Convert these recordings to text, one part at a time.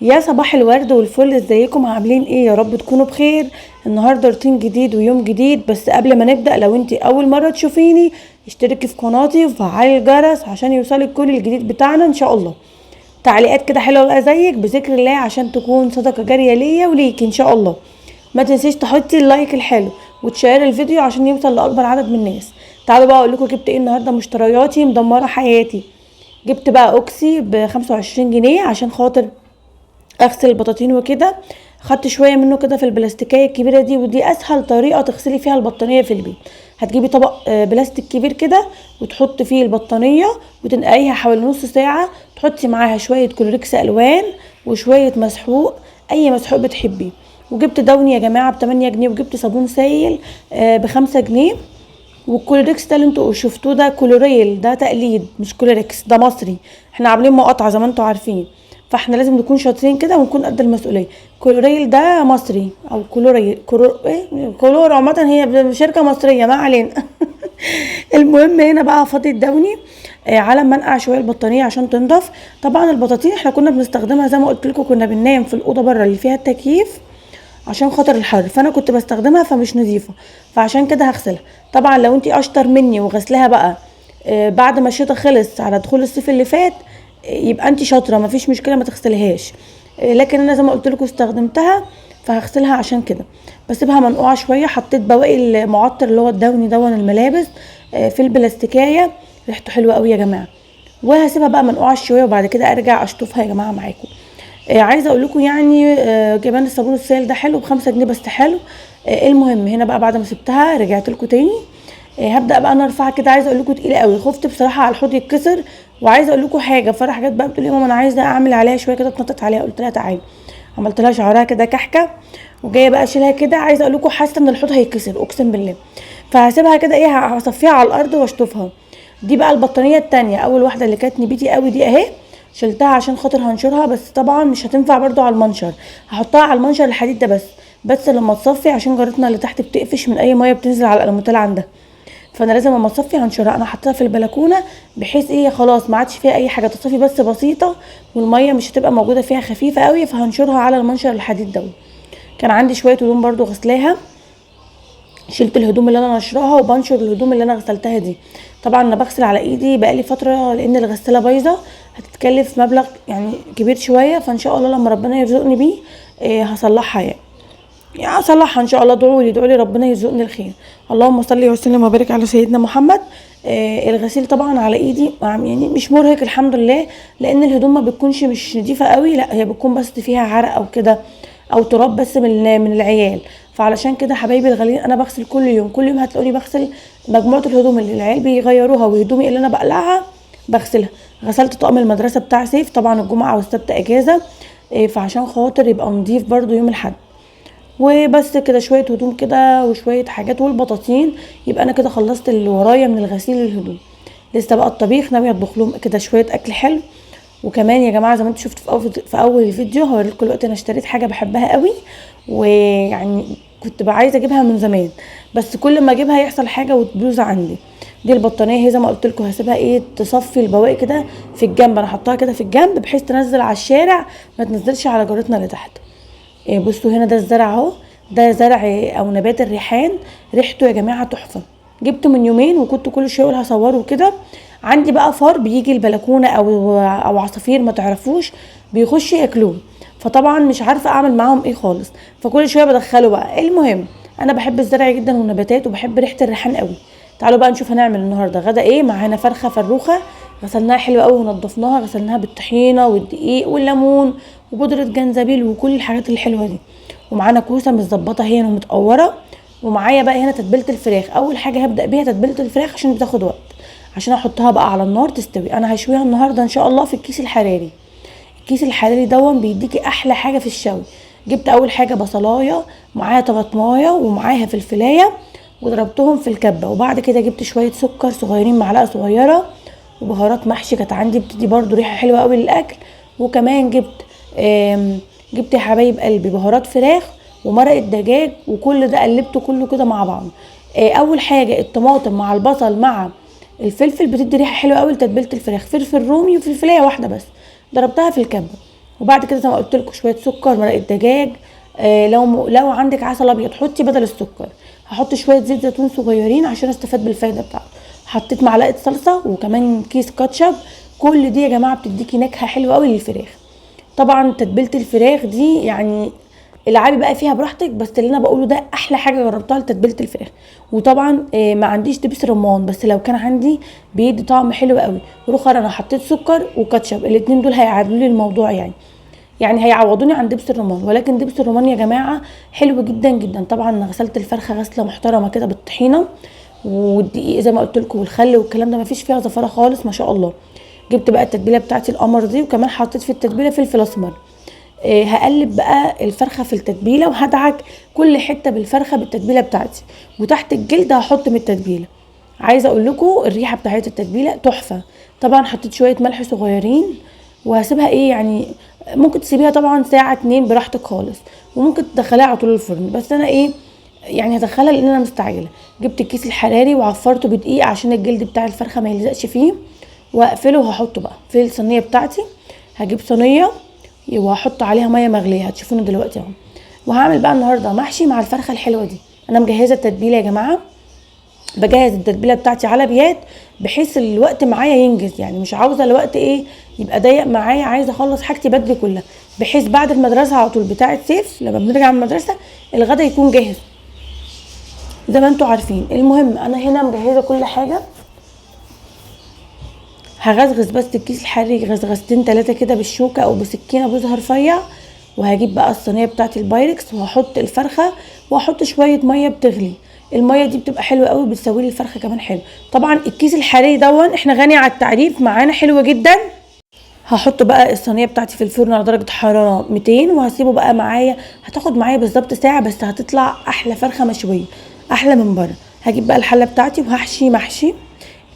يا صباح الورد والفل، ازيكم؟ عاملين ايه؟ يا رب تكونوا بخير. النهارده روتين جديد ويوم جديد، بس قبل ما نبدا لو انت اول مره تشوفيني اشتركي في قناتي وفعلي الجرس عشان يوصلك كل الجديد بتاعنا ان شاء الله. تعليقات كده حلوه بقى زيك بذكر الله عشان تكون صدقه جاريه ليا وليك ان شاء الله. ما تنسيش تحطي اللايك الحلو وتشير الفيديو عشان يوصل لاكبر عدد من الناس. تعالوا بقى اقول لكم جبت ايه النهارده. مشترياتي مدمره حياتي. جبت بقى اوكسي ب 25 جنيه عشان خاطر اغسل البطاطين وكده. خدت شويه منه كده في البلاستيكيه الكبيره دي، ودي اسهل طريقه تغسلي فيها البطانيه في البيت. هتجيبي طبق بلاستيك كبير كده وتحطي فيه البطانيه وتنقعيها حوالي نص ساعه. تحطي معاها شويه كلوريكس الوان وشويه مسحوق، اي مسحوق بتحبيه. وجبت دوني يا جماعه ب 8 جنيه، وجبت صابون سائل ب 5 جنيه. والكولوريكس ده اللي انتوا شفتوه ده كولوريل، ده تقليد مش كولوريكس، ده مصري. احنا عاملين مقاطعه زي ما انتوا عارفين، فاحنا لازم نكون شاطرين كده ونكون قد المسؤوليه. كولوريل ده مصري او كولوريل كولور عامه، هي شركه مصريه ما علينا. المهم هنا بقى فاضي الدوني على ما انقع شويه البطانيه عشان تنضف. طبعا البطاطين احنا كنا بنستخدمها زي ما قلت لكم، كنا بننام في الاوضه بره اللي فيها التكييف عشان خاطر الحر، فانا كنت بستخدمها فمش نظيفه، فعشان كده هغسلها. طبعا لو انتي اشطر مني وغسلها بقى بعد ما الشتا خلص على دخول الصيف اللي فات، يبقى انتي شاطره مفيش مشكله ما تغسليهاش. لكن انا زي ما قلت لكم استخدمتها فهغسلها عشان كده. بسيبها منقوعه شويه. حطيت بواقي المعطر اللي هو الدوني دون الملابس في البلاستيكايه، ريحته حلوه قوي يا جماعه. وهسيبها بقى منقوعه شويه وبعد كده ارجع اشطفها يا جماعه معاكم. عايزه اقول لكم يعني كمان الصابون السائل ده حلو ب5 جنيه بس حلو. المهم هنا بقى بعد ما سبتها رجعت لكم تاني. هبدا بقى انا ارفعها كده. عايزه اقول لكم تقيله قوي، خفت بصراحه على الحوض يتكسر. وعايزه اقول لكم حاجه، فرح حاجات بقى بتقول لي ماما انا عايزه اعمل عليها شويه كده، اتنطط عليها. قلت لها تعالي، عملت لها شعرها كده كحكه وجايه بقى اشيلها كده. عايزه اقول لكم حاسه ان الحوض هيتكسر اقسم بالله. فهسيبها كده ايه، هصفيها على الارض واشطفها. دي بقى البطانيه التانية، اول واحده اللي كانت نبيتي قوي دي اهي شلتها عشان خاطر هنشرها، بس طبعا مش هتنفع برضو على المنشر. هحطها على المنشر الحديد ده بس لما تصفي، عشان جارتنا اللي تحت بتقفش من اي ميه بتنزل على الالموتال عندها، فانا لازم اما تصفي هنشرها. انا حطيتها في البلكونه بحيث ايه خلاص ما عادش فيها اي حاجه، تصفي بس بسيطه والميه مش هتبقى موجوده فيها خفيفه قوي، فهنشرها على المنشر الحديد ده. كان عندي شويه هدوم برضو غسلاها، شلت الهدوم اللي انا نشراها وبنشر الهدوم اللي انا غسلتها دي. طبعا انا بغسل على ايدي بقالي فتره لان الغساله بايظه، هتتكلف مبلغ يعني كبير شويه، فان شاء الله لما ربنا يرزقني بيه هصلحها يعني اصلحها ان شاء الله. ادعوا لي ربنا يرزقني الخير. اللهم صل وسلم وبارك على سيدنا محمد. الغسيل طبعا على ايدي يعني مش مرهق الحمد لله، لان الهدوم ما بتكونش مش نضيفه قوي، لا هي بتكون بس فيها عرق او كده او تراب بس من العيال. فعلشان كده حبايبي الغاليين انا بغسل كل يوم، كل يوم هتلاقوني بغسل مجموعه الهدوم اللي العيال بيغيروها وهدومي اللي انا بقلعها بغسلها. غسلت طقم المدرسه بتاع سيف، طبعا الجمعه والسبت اجازه، فعشان خاطر يبقى نضيف برضو يوم الاحد. وبس كده شويه هدوم كده وشويه حاجات والبطاطين، يبقى انا كده خلصت اللي ورايا من الغسيل للهدوم. لسه بقى الطبيخ، ناويه اطبخ لهم كده شويه اكل حلو. وكمان يا جماعه زي ما انتم شفتوا في اول الفيديو هوريلكم دلوقتي انا اشتريت حاجه بحبها قوي، ويعني كنت بقى عايزه اجيبها من زمان، بس كل ما اجيبها يحصل حاجه وتبوظ عندي. دي البطانيه هي زي ما قلت لكم هسيبها ايه تصفي البواقي كده في الجنب. انا حطاها كده في الجنب بحيث تنزل على الشارع ما تنزلش على جارتنا اللي تحت. بصوا هنا ده الزرع اهو، ده زرع او نبات الريحان، ريحته يا جماعه تحفه. جبته من يومين وكنت كل شويه اقول هصوره كده. عندي بقى فار بيجي البلكونه او عصافير ما تعرفوش بيخش ياكلوه، فطبعا مش عارفه اعمل معاهم ايه خالص، فكل شويه بدخله بقى. المهم انا بحب الزرع جدا والنباتات وبحب ريحه الريحان قوي. تعالوا بقى نشوف هنعمل النهارده غدا ايه. معانا فرخه فروخه غسلناها حلوه قوي ونضفناها، غسلناها بالطحينه والدقيق والليمون وبودره جنزبيل وكل الحاجات الحلوه دي. ومعانا كوسه متظبطه هي ومتقوره. ومعايا بقى هنا تتبيله الفراخ. اول حاجه هبدا بيها تتبيله الفراخ عشان بتاخد وقت، عشان احطها بقى على النار تستوي. انا هشويها النهارده ان شاء الله في الكيس الحراري. الكيس الحراري دون بيديكي احلى حاجه في الشوي. جبت اول حاجه بصلايه، معاها طماطمايه ومعاها فلفلايه، وضربتهم في الكبه. وبعد كده جبت شويه سكر صغيرين معلقه صغيره، وبهارات محشي كانت عندي بتدي برده ريحه حلوه قوي للاكل. وكمان جبت يا حبايب قلبي بهارات فراخ ومرقه دجاج، وكل ده قلبته كله كده مع بعض. اول حاجه الطماطم مع البصل مع الفلفل بتدي ريحه حلوه قوي لتتبيله الفراخ، فلفل رومي وفلفلايه واحده بس ضربتها في الكبه. وبعد كده زي ما قلت لكم شويه سكر، مرقه دجاج. لو عندك عسل ابيض حطي بدل السكر. هحط شويه زيت زيتون صغيرين عشان استفاد بالفايده بتاعته. حطيت معلقه صلصه وكمان كيس كاتشب. كل دي يا جماعه بتديكي نكهه حلوه قوي للفراخ. طبعا تتبيله الفراخ دي يعني العبي بقى فيها براحتك، بس اللي انا بقوله ده احلى حاجه جربتها لتتبيله الفراخ. وطبعا ما عنديش دبس رمان، بس لو كان عندي بيدي طعم حلو قوي. رخر انا حطيت سكر وكاتشب، الاتنين دول هيعادلوا لي الموضوع يعني هيعوضوني عن دبس الرمان. ولكن دبس الرمان يا جماعه حلو جدا جدا. طبعا غسلت الفرخه غسله محترمه كده بالطحينه والدقيق زي ما قلت لكم والخل والكلام ده، مفيش فيها زفاره خالص ما شاء الله. جبت بقى التتبيله بتاعتي القمر دي، وكمان حطيت في التتبيله فلفل اسمر. هقلب بقى الفرخه في التتبيله وهدعك كل حته بالفرخه بالتتبيله بتاعتي، وتحت الجلد هحط من التتبيله. عايزه اقول لكم الريحه بتاعت التتبيله تحفه. طبعا حطيت شويه ملح صغيرين وهسيبها يعني ممكن تسيبيها طبعا ساعه 2 براحتك خالص، وممكن تدخليها على طول الفرن. بس انا يعني هدخلها لان انا مستعجله. جبت الكيس الحراري وعفرته بدقيق عشان الجلد بتاع الفرخه ما يلزقش فيه، واقفله وهحطه بقى في الصينيه بتاعتي. هجيب صينيه وهحط عليها ميه مغليه، هتشوفوني دلوقتي اهو. وهعمل بقى النهارده محشي مع الفرخه الحلوه دي. انا مجهزه التتبيله يا جماعه، بجهز التتبيله بتاعتي على بيات بحيث الوقت معايا ينجز. يعني مش عاوزه الوقت يبقى ضيق معايا، عايزه اخلص حاجتي بدري كلها، بحيث بعد المدرسه على طول بتاعه سيف لما بنرجع من المدرسه الغدا يكون جاهز زي ما انتوا عارفين. المهم انا هنا مجهزه كل حاجه. هغزغز بس الكيس الحراري غزغزتين 3 كده بالشوكه او بسكينه بوزها رفيع. وهجيب بقى الصينيه بتاعتي البايركس وهحط الفرخه واحط شويه ميه بتغلي. الميه دي بتبقى حلوه قوي، بتسوي لي الفرخه كمان حلو. طبعا الكيس الحراري احنا غني على التعريف، معانا حلوه جدا. هحط بقى الصينيه بتاعتي في الفرن على درجه حراره 200 وهسيبه بقى معايا. هتاخد معايا بالظبط ساعه، بس هتطلع احلى فرخه مشويه احلى من بره. هجيب بقى الحله بتاعتي وهحشي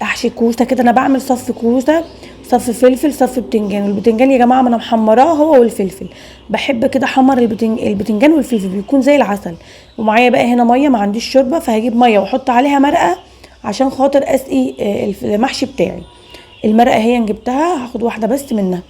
احشي كوسه كده. انا بعمل صف كوسه، صف فلفل، صف بتنجان. والبتنجان يا جماعه ما انا محمراه هو والفلفل. بحب كده احمر البتنجان والفلفل بيكون زي العسل. ومعايا بقى هنا ميه، ما عنديش شوربه، فهجيب ميه واحط عليها مرقه عشان خاطر اسقي المحشي بتاعي. المرقه هي جبتها، هاخد واحده بس منها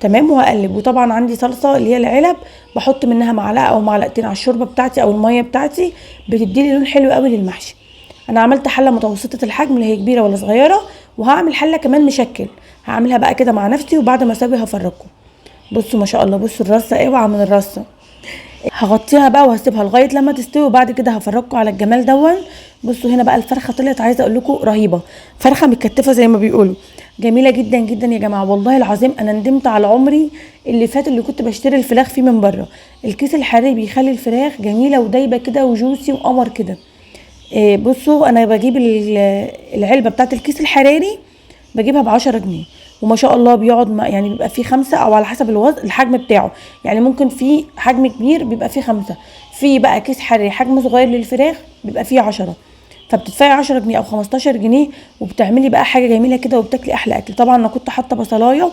تمام وهقلب. وطبعا عندي صلصه اللي هي العلب، بحط منها معلقه او معلقتين على الشوربه بتاعتي او الميه بتاعتي، بتديلي لون حلو قوي للمحشي. انا عملت حله متوسطه الحجم، لا هي كبيره ولا صغيره. وهعمل حله كمان مشكل، هعملها بقى كده مع نفسي، وبعد ما اسوي هفرجكم. بصوا ما شاء الله، بصوا الرصه اوعى من الرصه. هغطيها بقى وهسيبها لغايه لما تستوي، وبعد كده هفرجكم على الجمال بصوا هنا بقى الفرخه طلعت، عايزه اقول لكم رهيبه، فرخه متكتفه زي ما بيقولوا، جميله جدا جدا يا جماعه. والله العظيم انا ندمت على عمري اللي فات اللي كنت بشتري الفراخ فيه من بره. الكيس الحراري بيخلي الفراخ جميله ودايبه كده وجوسي وقمر كده. بصوا انا بجيب العلبه بتاعت الكيس الحراري بجيبها ب10 جنيه، وما شاء الله بيقعد يعني بيبقى فيه 5 او على حسب الوزن الحجم بتاعه. يعني ممكن في حجم كبير بيبقى فيه 5، في بقى كيس حراري حجم صغير للفراخ بيبقى فيه 10. فبتدفعي 10 جنيه او 15 جنيه وبتعملي بقى حاجه جميله كده وبتاكلي احلى اكل. طبعا انا كنت حاطه بصلايه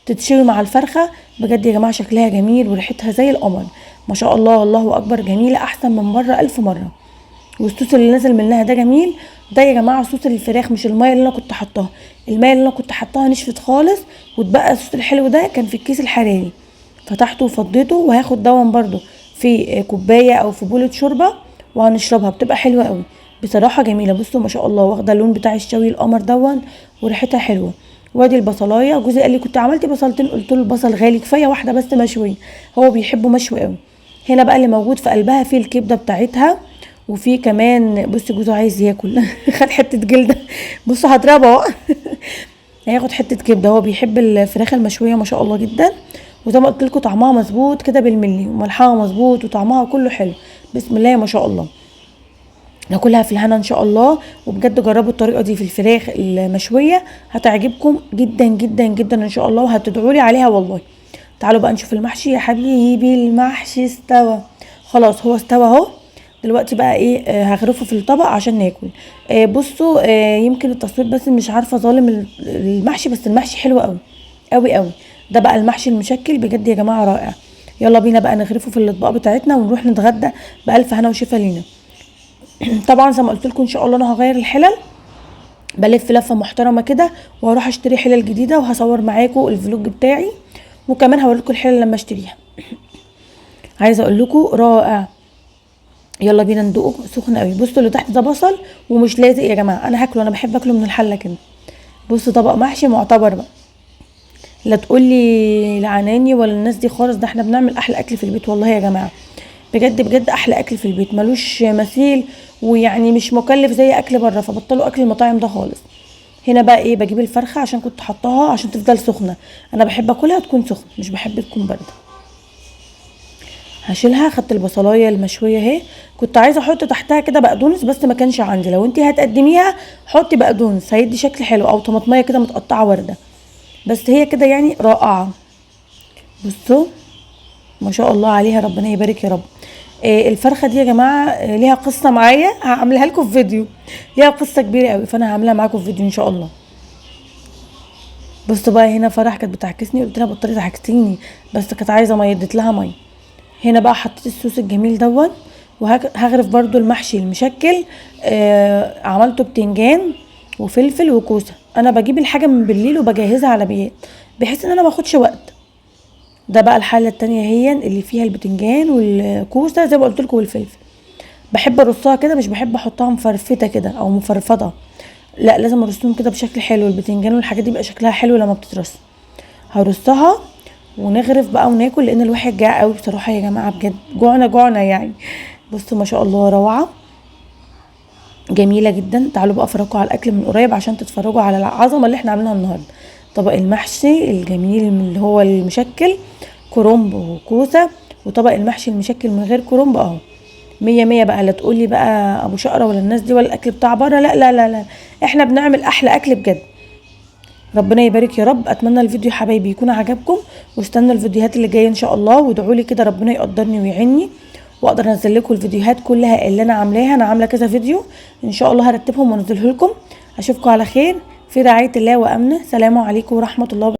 تتشوي مع الفرخه، بجد يا جماعه شكلها جميل وريحتها زي القمر ما شاء الله. الله اكبر، جميله احسن من بره 1000 مره. والصوص اللي نازل منها ده جميل. ده يا جماعه صوص الفراخ، مش الميه اللي انا كنت حطاها. الميه اللي انا كنت حطاها نشفت خالص، واتبقى الصوص الحلو ده كان في الكيس الحراري، فتحته وفضيته. وهاخد برده في كوبايه او في بوله شوربه وهنشربها، بتبقى حلوه قوي بصراحه، جميله. بصوا ما شاء الله، واخده اللون بتاع الشوي القمر وريحتها حلوه. وادي البصلايه، جوزي قال لي كنت عملتي بصلتين، قلت له البصل غالي، كفايه واحده بس مشويه، هو بيحبه مشوي قوي. هنا بقى اللي موجود في قلبها في الكبده بتاعتها، وفي كمان بصي جوزه عايز ياكل خد حته جلده، بصوا هضربه اهو هياخد حته كبده، هو بيحب الفراخ المشويه ما شاء الله جدا. وزي ما قلت لكم طعمها مظبوط كده بالملي، وملحها مظبوط وطعمها كله حلو، بسم الله ما شاء الله. ناكلها في الهنا ان شاء الله. وبجد جربوا الطريقه دي في الفراخ المشويه، هتعجبكم جدا جدا جدا ان شاء الله، وهتدعوا لي عليها والله. تعالوا بقى نشوف المحشي يا حبيبي. المحشي استوى خلاص، هو استوى اهو. دلوقتي بقى هغرفه في الطبق عشان ناكل. بصوا يمكن التصوير بس مش عارفه ظالم المحشي، بس المحشي حلو قوي قوي قوي. ده بقى المحشي المشكل بجد يا جماعه رائع. يلا بينا بقى نغرفه في الاطباق بتاعتنا ونروح نتغدى بالف هنا وشفا لينا. طبعا زي ما قلت لكم ان شاء الله انا هغير الحلل، بلف لفه محترمه كده، وهروح اشتري حلل جديده وهصور معاكم الفلوج بتاعي. وكمان هوريلكم الحله لما اشتريها. عايزه اقول لكم رائع. يلا بينا ندوقه سخن قوي. بصوا اللي تحت ده بصل ومش لازق يا جماعه، انا هاكله، انا بحب اكله من الحله كده. بصوا طبق محشي معتبر بقى، لا تقولي لعناني ولا الناس دي خالص، ده احنا بنعمل احلى اكل في البيت والله يا جماعه، بجد بجد احلى اكل في البيت ملوش مثيل، ويعني مش مكلف زي اكل بره، فبطلوا اكل المطاعم ده خالص. هنا بقى ايه، بجيب الفرخه عشان كنت حطاها عشان تفضل سخنه، انا بحب اكلها تكون سخنه مش بحب تكون بارده. هشيلها. خدت البصلايه المشويه اهي، كنت عايزه احط تحتها كده بقدونس بس ما كانش عندي، لو انتي هتقدميها حطي بقدونس هيدي شكل حلو، او طماطميه كده متقطعه ورده، بس هي كده يعني رائعه. بصوا ما شاء الله عليها، ربنا يبارك يا رب. الفرخه دي يا جماعه ليها قصه معايا، هعملها لكم في فيديو، ليها قصه كبيره قوي، فانا هعملها معاكم في فيديو ان شاء الله. بصوا بقى هنا فرح كانت بتعكسني، قلت لها بطلي تعكسيني، بس كانت عايزه ميه اديت لها ميه. هنا بقى حطيت الصوص الجميل دون، وهغرف برضو المحشي المشكل. عملته بتنجان وفلفل وكوسه، انا بجيب الحاجه من بالليل وبجهزها على بيات بحيث ان انا ما اخدش وقت. ده بقى الحله التانية هي اللي فيها البتنجان والكوسه زي ما قلت لكم والفلفل، بحب ارصها كده، مش بحب احطها مفرفته كده او مفرفضه، لا لازم ارصهم كده بشكل حلو، البتنجان والحاجات دي بيبقى شكلها حلو لما بتترص. هرصها ونغرف بقى وناكل، لان الواحد جاع قوي بصراحه يا جماعه، بجد جوعنا جوعنا يعني. بصوا ما شاء الله روعه جميله جدا. تعالوا بقى افرجكم على الاكل من قريب عشان تتفرجوا على العظمه اللي احنا عاملينها النهارده. طبق المحشي الجميل اللي هو المشكل، كرنب وكوسه، وطبق المحشي المشكل من غير كرنب اهو، مية مية بقى. لا تقولي بقى ابو شقرة ولا الناس دي ولا الاكل بتاع بره، لا لا لا لا، احنا بنعمل احلى اكل بجد. ربنا يبارك يا رب. اتمنى الفيديو حبايبي يكون عجبكم، واستنوا الفيديوهات اللي جايه ان شاء الله، وادعوا لي كده ربنا يقدرني ويعيني واقدر انزل لكم الفيديوهات كلها اللي انا عاملاها. انا عامله كذا فيديو ان شاء الله هرتبهم وانزله لكم. اشوفكم على خير في رعايه الله وامنه. سلام عليكم ورحمه الله وبركاته.